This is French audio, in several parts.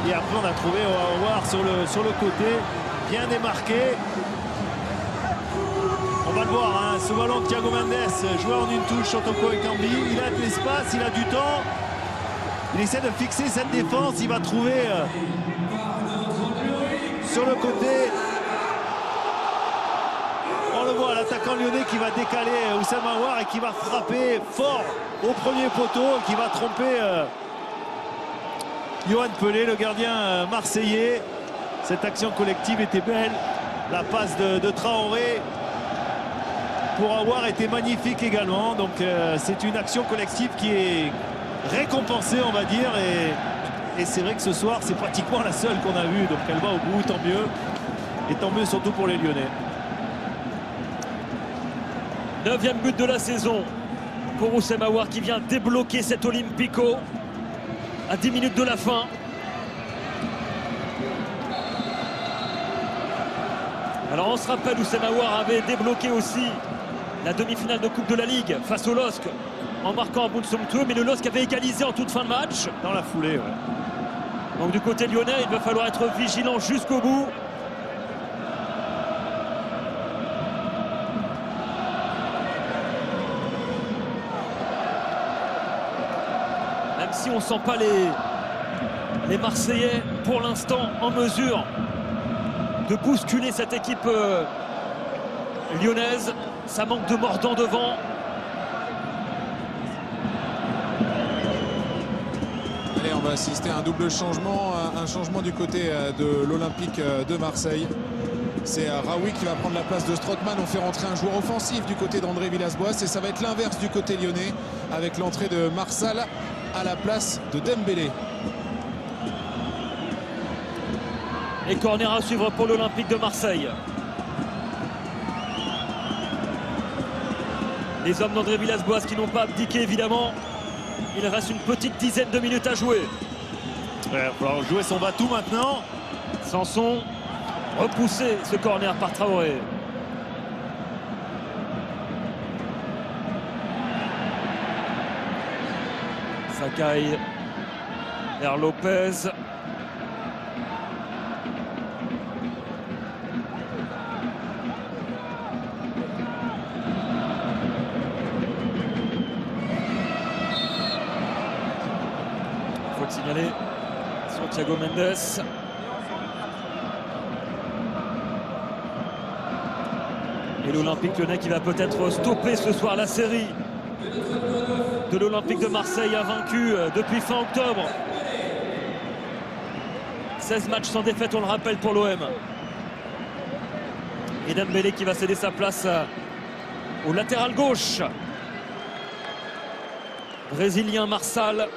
Et après on a trouvé Aouar sur le côté, bien démarqué. On va le voir, hein, ce ballon de Thiago Mendes, joué en une touche sur Toko Ekambi. Il a de l'espace, il a du temps. Il essaie de fixer cette défense. Il va trouver sur le côté. On le voit, l'attaquant lyonnais qui va décaler Oussama Aouar et qui va frapper fort au premier poteau, qui va tromper Yoann Pelé, le gardien marseillais. Cette action collective était belle. La passe de Traoré pour Aouar était magnifique également. Donc c'est une action collective qui est récompensée, on va dire. Et c'est vrai que ce soir, c'est pratiquement la seule qu'on a vue. Donc elle va au bout, tant mieux. Et tant mieux surtout pour les Lyonnais. 9e but de la saison pour Oussama Aouar qui vient débloquer cet Olympico à 10 minutes de la fin. Alors on se rappelle, Oussama Aouar avait débloqué aussi la demi-finale de Coupe de la Ligue face au LOSC en marquant un but somptueux, mais le LOSC avait égalisé en toute fin de match. Dans la foulée, ouais. Donc du côté lyonnais, il va falloir être vigilant jusqu'au bout. Même si on ne sent pas les Marseillais pour l'instant en mesure de bousculer cette équipe lyonnaise. Ça manque de mordant devant. Allez, on va assister à un double changement, un changement du côté de l'Olympique de Marseille. C'est Raoui qui va prendre la place de Strootman. On fait rentrer un joueur offensif du côté d'André Villas-Boas et ça va être l'inverse du côté lyonnais avec l'entrée de Marsal à la place de Dembélé. Et corner à suivre pour l'Olympique de Marseille. Les hommes d'André Villas-Boas qui n'ont pas abdiqué évidemment. Il reste une petite dizaine de minutes à jouer. Il va falloir jouer son batou maintenant. Sanson repoussé ce corner par Traoré. Sakai vers Lopez. Il faut le signaler sur Thiago Mendes. Et l'Olympique Lyonnais qui va peut-être stopper ce soir la série de l'Olympique de Marseille, invaincu depuis fin octobre. 16 matchs sans défaite, on le rappelle, pour l'OM. Et Dembélé qui va céder sa place au latéral gauche. Brésilien Marsal.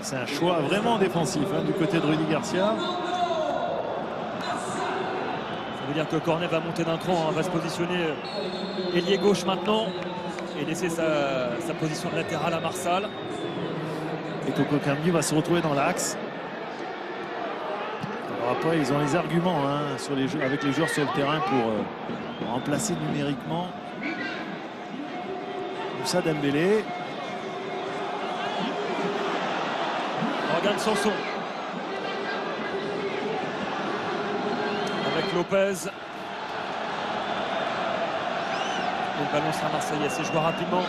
C'est un choix vraiment défensif hein, du côté de Rudy Garcia. Ça veut dire que Cornet va monter d'un cran, hein, va se positionner ailier gauche maintenant et laisser sa position de latéral à Marsal. Et Toko Ekambi va se retrouver dans l'axe. Alors après, ils ont les arguments hein, sur les jeux, avec les joueurs sur le terrain pour remplacer numériquement Moussa Dembélé. Regarde Sanson. Avec Lopez. Le ballon sera marseillais. C'est joué rapidement.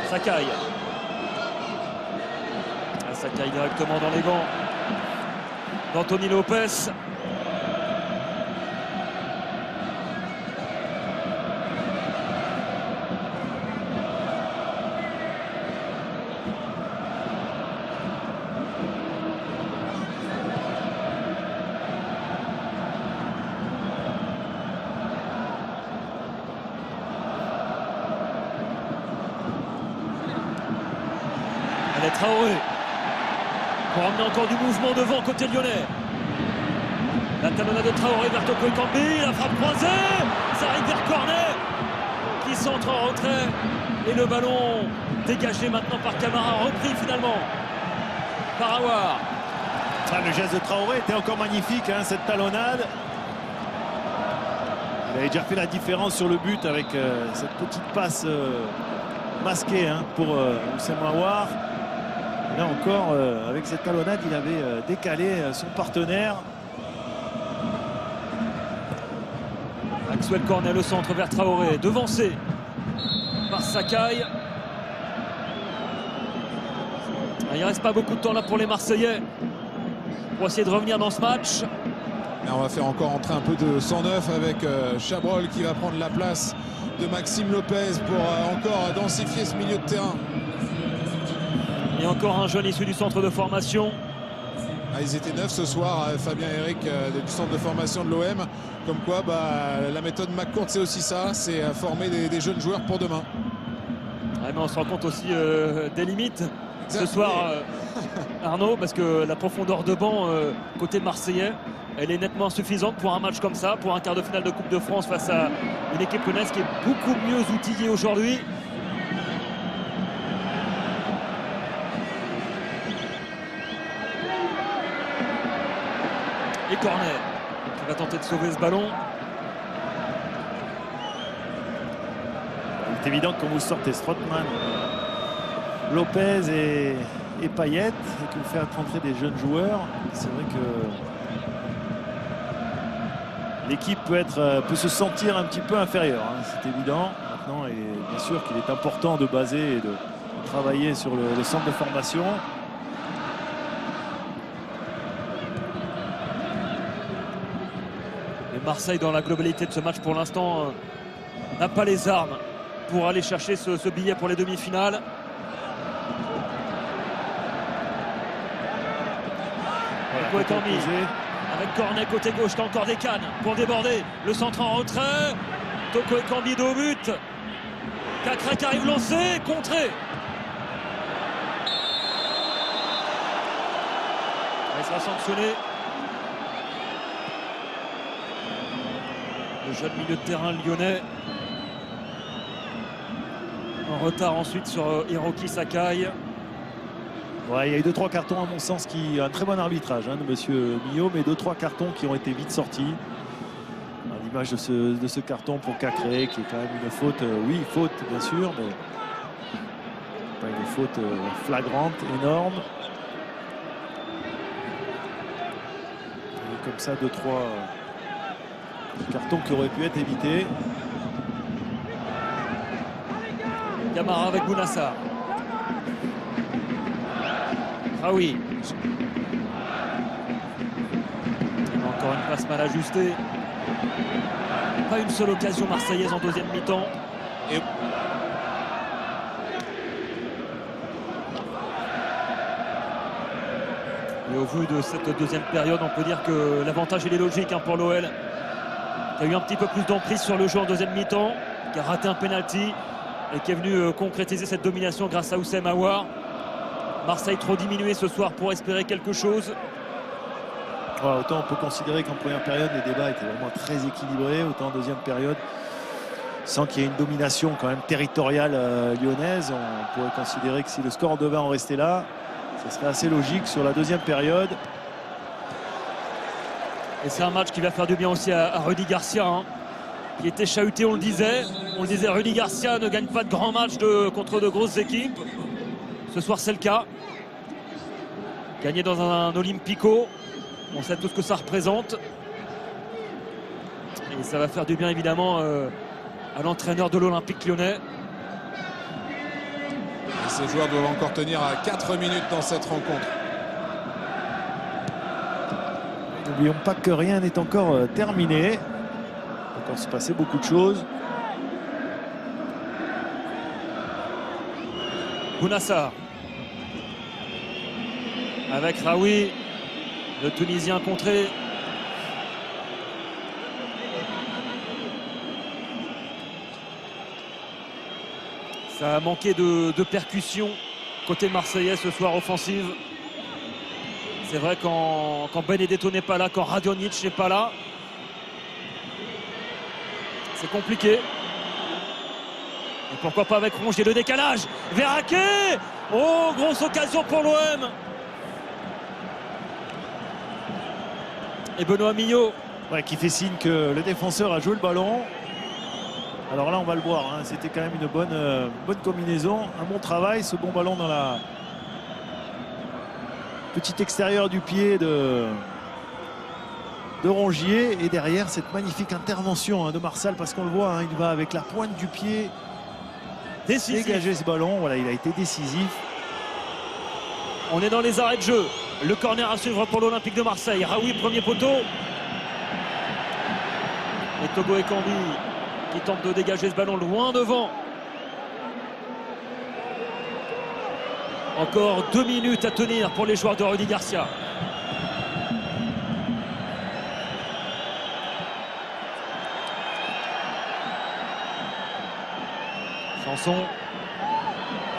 Sakai. Sakai directement dans les gants d'Anthony Lopez. Allez, Traoré pour emmener encore du mouvement devant côté lyonnais. La talonnade de Traoré vers Toko Ekambi, la frappe croisée, ça arrive vers Cornet qui centre en retrait et le ballon dégagé maintenant par Camara, repris finalement par Aouar. Ah, le geste de Traoré était encore magnifique hein, cette talonnade. Il avait déjà fait la différence sur le but avec cette petite passe masquée hein, pour Oussama Aouar. Là encore, avec cette talonnade, il avait décalé son partenaire. Maxwell Cornet, le centre vers Traoré, devancé par Sakai. Il ne reste pas beaucoup de temps là pour les Marseillais pour essayer de revenir dans ce match. Et on va faire encore entrer un peu de sang neuf avec Chabrol qui va prendre la place de Maxime Lopez pour encore densifier ce milieu de terrain. Et encore un jeune issu du centre de formation. Ah, ils étaient 9 ce soir, Fabien et Eric du centre de formation de l'OM. Comme quoi, la méthode McCourt, c'est aussi ça, c'est former des jeunes joueurs pour demain. Ouais, mais on se rend compte aussi des limites ce soir, Arnaud, parce que la profondeur de banc côté marseillais, elle est nettement insuffisante pour un match comme ça, pour un quart de finale de Coupe de France face à une équipe lyonnaise qui est beaucoup mieux outillée aujourd'hui. Et Cornet qui va tenter de sauver ce ballon. Il est évident que quand vous sortez Strootman, Lopez et Payet, et que vous faites rentrer des jeunes joueurs, c'est vrai que l'équipe peut se sentir un petit peu inférieure, hein, c'est évident. Maintenant, et bien sûr qu'il est important de baser et de travailler sur le centre de formation. Et Marseille, dans la globalité de ce match pour l'instant, n'a pas les armes pour aller chercher ce billet pour les demi-finales. Voilà, avec Cornet côté gauche, t'as encore des cannes pour déborder. Le centre en retrait. Toko Ekambi au but. Cacré qui arrive lancé, contré. Il sera sanctionné. Le jeune milieu de terrain lyonnais. En retard ensuite sur Hiroki Sakai. Ouais, il y a eu 2-3 cartons à mon sens un très bon arbitrage de monsieur Millot, mais 2-3 cartons qui ont été vite sortis. À l'image de ce carton pour Cacré, qui est quand même une faute, oui, faute bien sûr, mais pas une faute flagrante, énorme. Et comme ça, 2-3 cartons qui auraient pu être évités. Camara avec Bounassar. Ah oui. Encore une passe mal ajustée. Pas une seule occasion marseillaise en deuxième mi-temps. Et au vu de cette deuxième période, on peut dire que l'avantage il est logique pour l'OL. Qui a eu un petit peu plus d'emprise sur le jeu en deuxième mi-temps, qui a raté un penalty et qui est venu concrétiser cette domination grâce à Oussem Aouar. Marseille trop diminué ce soir pour espérer quelque chose. Autant on peut considérer qu'en première période les débats étaient vraiment très équilibrés, autant en deuxième période, sans qu'il y ait une domination quand même territoriale lyonnaise, on pourrait considérer que si le score devait en rester là, ce serait assez logique sur la deuxième période. Et c'est un match qui va faire du bien aussi à Rudy Garcia, qui était chahuté, on le disait. On le disait, Rudy Garcia ne gagne pas de grands matchs contre de grosses équipes. Ce soir c'est le cas. Gagner dans un Olympico, on sait tout ce que ça représente. Et ça va faire du bien évidemment à l'entraîneur de l'Olympique lyonnais. Et ces joueurs doivent encore tenir à 4 minutes dans cette rencontre. N'oublions pas que rien n'est encore terminé. Il va encore se passer beaucoup de choses. Bounassar avec Raoui, le Tunisien contré. Ça a manqué de percussion côté marseillais ce soir offensive. C'est vrai quand Benedetto n'est pas là, quand Radonjic n'est pas là, c'est compliqué. Et pourquoi pas avec Rongier, le décalage. Verraquet. Oh, grosse occasion pour l'OM. Et Benoît Millot. Ouais, qui fait signe que le défenseur a joué le ballon. Alors là, on va le voir. C'était quand même une bonne combinaison. Un bon travail, ce bon ballon dans Petit extérieur du pied de Rongier. Et derrière, cette magnifique intervention de Marsal, parce qu'on le voit, il va avec la pointe du pied dégager ce ballon. Voilà, il a été décisif. On est dans les arrêts de jeu. Le corner à suivre pour l'Olympique de Marseille. Raoui, premier poteau. Et Togo Ekambi qui tente de dégager ce ballon loin devant. Encore 2 minutes à tenir pour les joueurs de Rudy Garcia. Sanson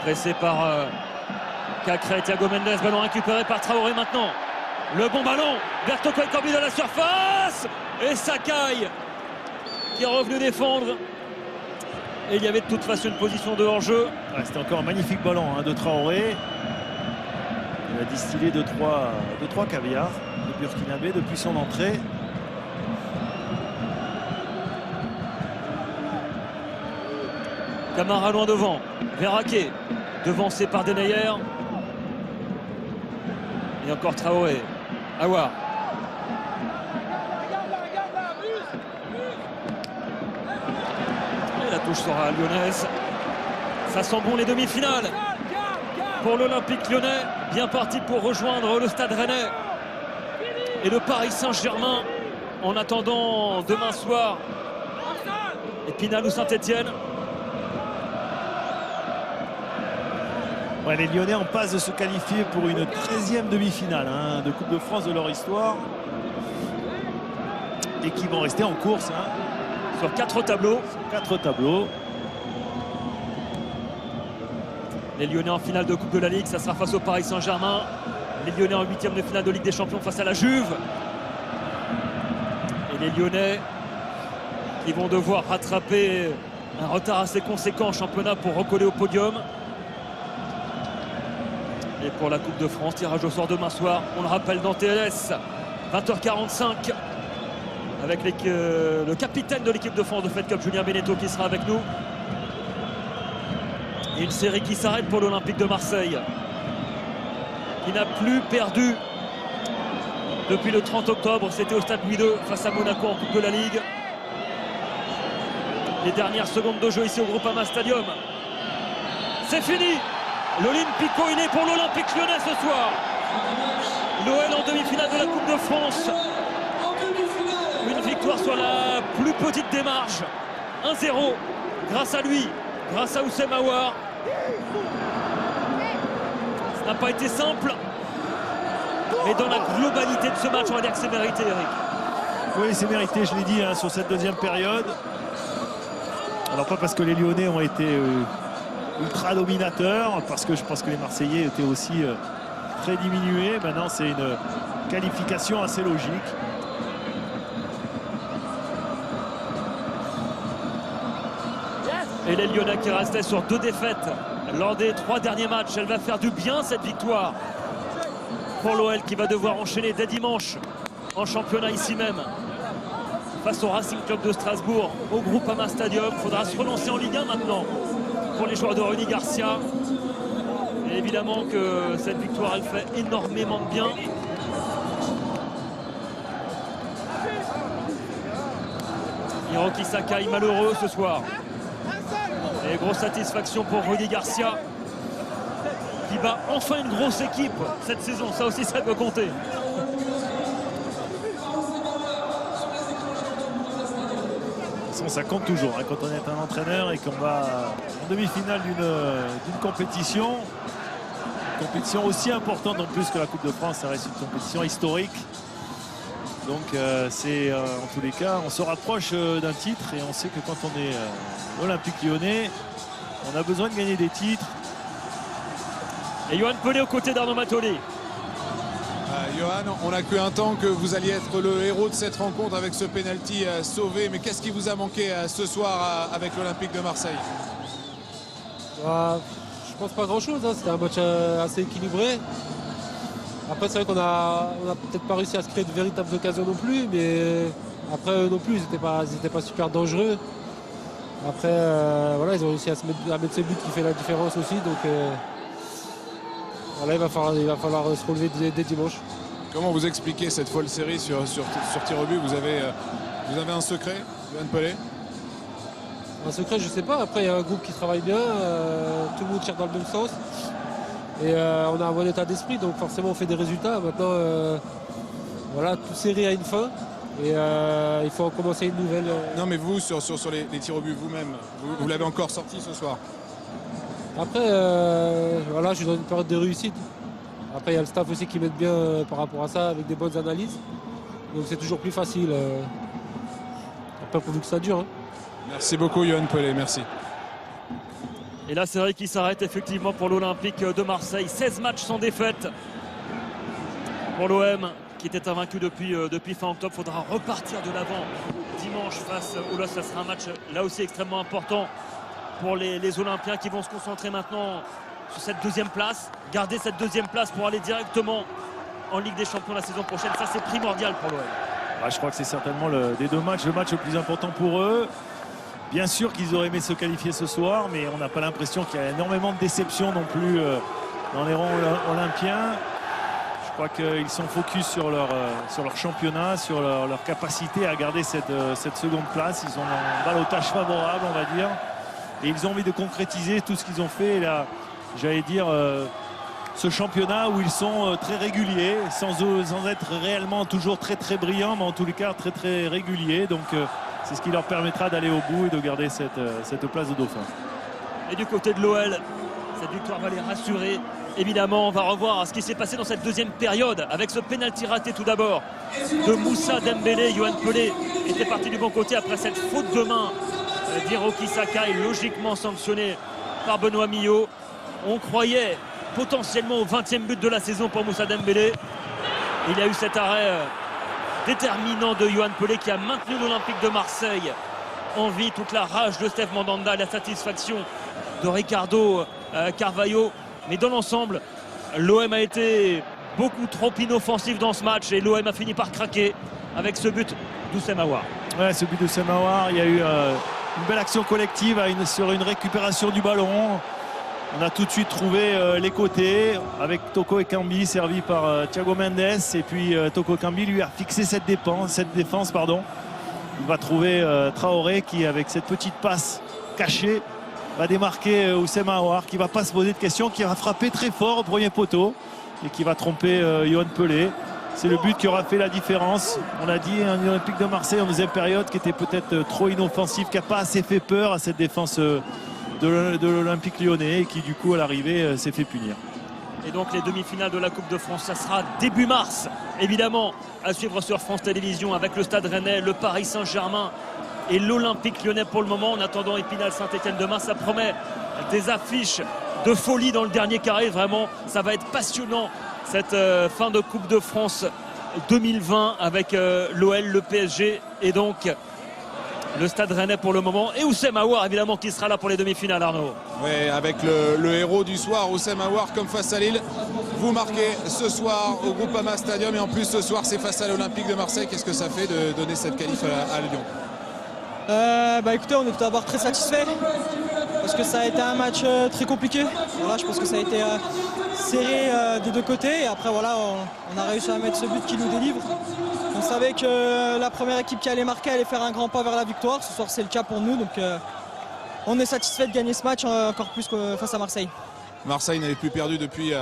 pressé par Cacré, Thiago Mendes, ballon récupéré par Traoré maintenant. Le bon ballon vers Toko Ekambi dans la surface. Et Sakai qui est revenu défendre. Et il y avait de toute façon une position de hors-jeu. Ouais, c'était encore un magnifique ballon de Traoré. Il a distillé 2-3 caviars de Burkinabé depuis son entrée. Camara loin devant. Verraquet devancé par Denayer. Et encore Traoré. Aouar. Et la touche sera lyonnaise. Ça sent bon les demi-finales pour l'Olympique lyonnais. Bien parti pour rejoindre le Stade Rennais et le Paris Saint-Germain en attendant demain soir Épinal ou Saint-Etienne. Ouais, les Lyonnais en passe de se qualifier pour une 13e demi-finale de Coupe de France de leur histoire. Et qui vont rester en course. Sur 4 tableaux. 4 tableaux. Les Lyonnais en finale de Coupe de la Ligue, ça sera face au Paris Saint-Germain. Les Lyonnais en 8e de finale de Ligue des Champions face à la Juve. Et les Lyonnais qui vont devoir rattraper un retard assez conséquent en championnat pour recoller au podium. Et pour la Coupe de France, tirage au sort demain soir, on le rappelle dans TLS, 20h45, avec le capitaine de l'équipe de France de Fed Cup, Julien Beneteau, qui sera avec nous. Et une série qui s'arrête pour l'Olympique de Marseille, qui n'a plus perdu depuis le 30 octobre. C'était au Stade Louis II face à Monaco en Coupe de la Ligue. Les dernières secondes de jeu ici au Groupama Stadium. C'est fini. L'Olympico il est pour l'Olympique lyonnais ce soir. L'OL en demi-finale de la Coupe de France. Une victoire sur la plus petite démarche. 1-0 grâce à lui, grâce à Oussem Aouar. Ça n'a pas été simple. Mais dans la globalité de ce match, on va dire que c'est mérité, Eric. Oui, c'est mérité, je l'ai dit, sur cette deuxième période. Alors pas parce que les Lyonnais ont été ultra dominateurs, parce que je pense que les Marseillais étaient aussi très diminués. Maintenant, c'est une qualification assez logique. Et les Lyonnais qui restaient sur 2 défaites lors des 3 derniers matchs. Elle va faire du bien cette victoire pour l'OL qui va devoir enchaîner dès dimanche en championnat ici même face au Racing Club de Strasbourg au Groupama Stadium. Il faudra se relancer en Ligue 1 maintenant pour les joueurs de Rudy Garcia. Et évidemment que cette victoire elle fait énormément de bien. Hiroki Sakai malheureux ce soir. Et grosse satisfaction pour Rudy Garcia qui bat enfin une grosse équipe cette saison. Ça aussi, ça peut compter. Ça compte toujours quand on est un entraîneur et qu'on va en demi-finale d'une compétition. Une compétition aussi importante en plus que la Coupe de France. Ça reste une compétition historique. Donc c'est en tous les cas, on se rapproche d'un titre et on sait que quand on est Olympique Lyonnais, on a besoin de gagner des titres. Et Yohan Pelé aux côtés d'Arnaud Matoli. Yohan, on n'a qu'un temps que vous alliez être le héros de cette rencontre avec ce penalty sauvé. Mais qu'est-ce qui vous a manqué ce soir avec l'Olympique de Marseille? Je pense pas grand-chose. C'était un match assez équilibré. Après, c'est vrai qu'on a peut-être pas réussi à se créer de véritables occasions non plus. Mais après, eux non plus, ils n'étaient pas super dangereux. Après, voilà, ils ont réussi à mettre ce but qui fait la différence aussi. Donc, Voilà, il va falloir se relever dès dimanche. Comment vous expliquez cette folle série sur tir au but? Vous avez un secret, Yoann Pelé? Un secret, je sais pas. Après, il y a un groupe qui travaille bien, tout le monde tire dans le même sens. Et on a un bon état d'esprit, donc forcément on fait des résultats. Maintenant, voilà, toute série a une fin. Et il faut en commencer une nouvelle. Non, mais vous, sur les tirs au but vous-même, vous l'avez encore sorti ce soir? Après, voilà, je suis dans une période de réussite. Après, il y a le staff aussi qui m'aide bien par rapport à ça, avec des bonnes analyses. Donc c'est toujours plus facile. Après, pourvu que ça dure. Hein. Merci beaucoup, Yoann Pelé, merci. Et là, c'est vrai qu'il s'arrête effectivement pour l'Olympique de Marseille. 16 matchs sans défaite pour l'OM, qui était invaincu depuis fin octobre. Il faudra repartir de l'avant dimanche face au LOSC. Ça sera un match là aussi extrêmement important pour les Olympiens qui vont se concentrer maintenant sur cette deuxième place. Garder cette deuxième place pour aller directement en Ligue des Champions la saison prochaine. Ça, c'est primordial pour l'OM. Je crois que c'est certainement des deux matchs, le match le plus important pour eux. Bien sûr qu'ils auraient aimé se qualifier ce soir, mais on n'a pas l'impression qu'il y a énormément de déception non plus dans les rangs olympiens. Je crois qu'ils sont focus sur leur championnat, sur leur capacité à garder cette seconde place. Ils ont un ballottage favorable, on va dire. Et ils ont envie de concrétiser tout ce qu'ils ont fait. Et là, j'allais dire, ce championnat où ils sont très réguliers, sans être réellement toujours très très brillants, mais en tous les cas très très réguliers. Donc c'est ce qui leur permettra d'aller au bout et de garder cette place de dauphin. Et du côté de l'OL, cette victoire va les rassurer. Évidemment, on va revoir ce qui s'est passé dans cette deuxième période avec ce pénalty raté tout d'abord de Moussa Dembélé. Yoann Pelé était parti du bon côté après cette faute de main d'Hiroki Sakai, logiquement sanctionné par Benoît Millot. On croyait potentiellement au 20e but de la saison pour Moussa Dembélé. Il y a eu cet arrêt déterminant de Yoann Pelé qui a maintenu l'Olympique de Marseille en vie. Toute la rage de Steph Mandanda, la satisfaction de Ricardo Carvalho. Mais dans l'ensemble, l'OM a été beaucoup trop inoffensif dans ce match et l'OM a fini par craquer avec ce but d'Oussem Aouar. Ouais, ce but d'Oussem Aouar, il y a eu une belle action collective sur une récupération du ballon. On a tout de suite trouvé les côtés avec Toko Ekambi servi par Thiago Mendes. Et puis Toko Ekambi lui a fixé cette défense. Il va trouver Traoré qui, avec cette petite passe cachée, va démarquer Oussem Aouar, qui ne va pas se poser de questions, qui va frapper très fort au premier poteau et qui va tromper Yoann Pelé. C'est le but qui aura fait la différence. On l'a dit, un Olympique de Marseille en deuxième période qui était peut-être trop inoffensif, qui n'a pas assez fait peur à cette défense de l'Olympique lyonnais et qui du coup à l'arrivée s'est fait punir. Et donc les demi-finales de la Coupe de France, ça sera début mars, évidemment, à suivre sur France Télévisions avec le Stade Rennais, le Paris Saint-Germain et l'Olympique Lyonnais pour le moment. En attendant Épinal Saint-Etienne demain, ça promet des affiches de folie dans le dernier carré. Vraiment, ça va être passionnant cette fin de Coupe de France 2020 avec l'OL, le PSG et donc le Stade Rennais pour le moment. Et Oussem Aouar évidemment qui sera là pour les demi-finales, Arnaud. Oui, avec le héros du soir, Oussem Aouar, comme face à Lille. Vous marquez ce soir au Groupama Stadium et en plus ce soir c'est face à l'Olympique de Marseille. Qu'est-ce que ça fait de donner cette qualif à Lyon? Écoutez, on est tout d'abord très satisfait parce que ça a été un match très compliqué. Voilà, je pense que ça a été serré des deux côtés et après voilà, on a réussi à mettre ce but qui nous délivre. On savait que la première équipe qui allait marquer allait faire un grand pas vers la victoire. Ce soir c'est le cas pour nous, donc on est satisfait de gagner ce match encore plus que face à Marseille. Marseille n'avait plus perdu depuis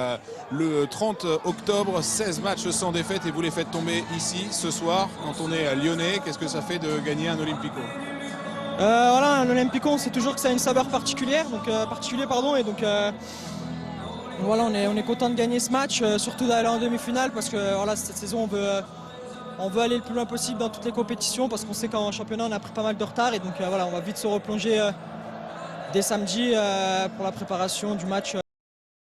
le 30 octobre, 16 matchs sans défaite et vous les faites tomber ici ce soir. Quand on est lyonnais, qu'est-ce que ça fait de gagner un Olympico? Voilà, un Olympico, on sait toujours que ça a une saveur particulière, et donc voilà, on est content de gagner ce match, surtout d'aller en demi-finale parce que voilà, cette saison on veut aller le plus loin possible dans toutes les compétitions parce qu'on sait qu'en championnat on a pris pas mal de retard et donc voilà, on va vite se replonger dès samedi pour la préparation du match.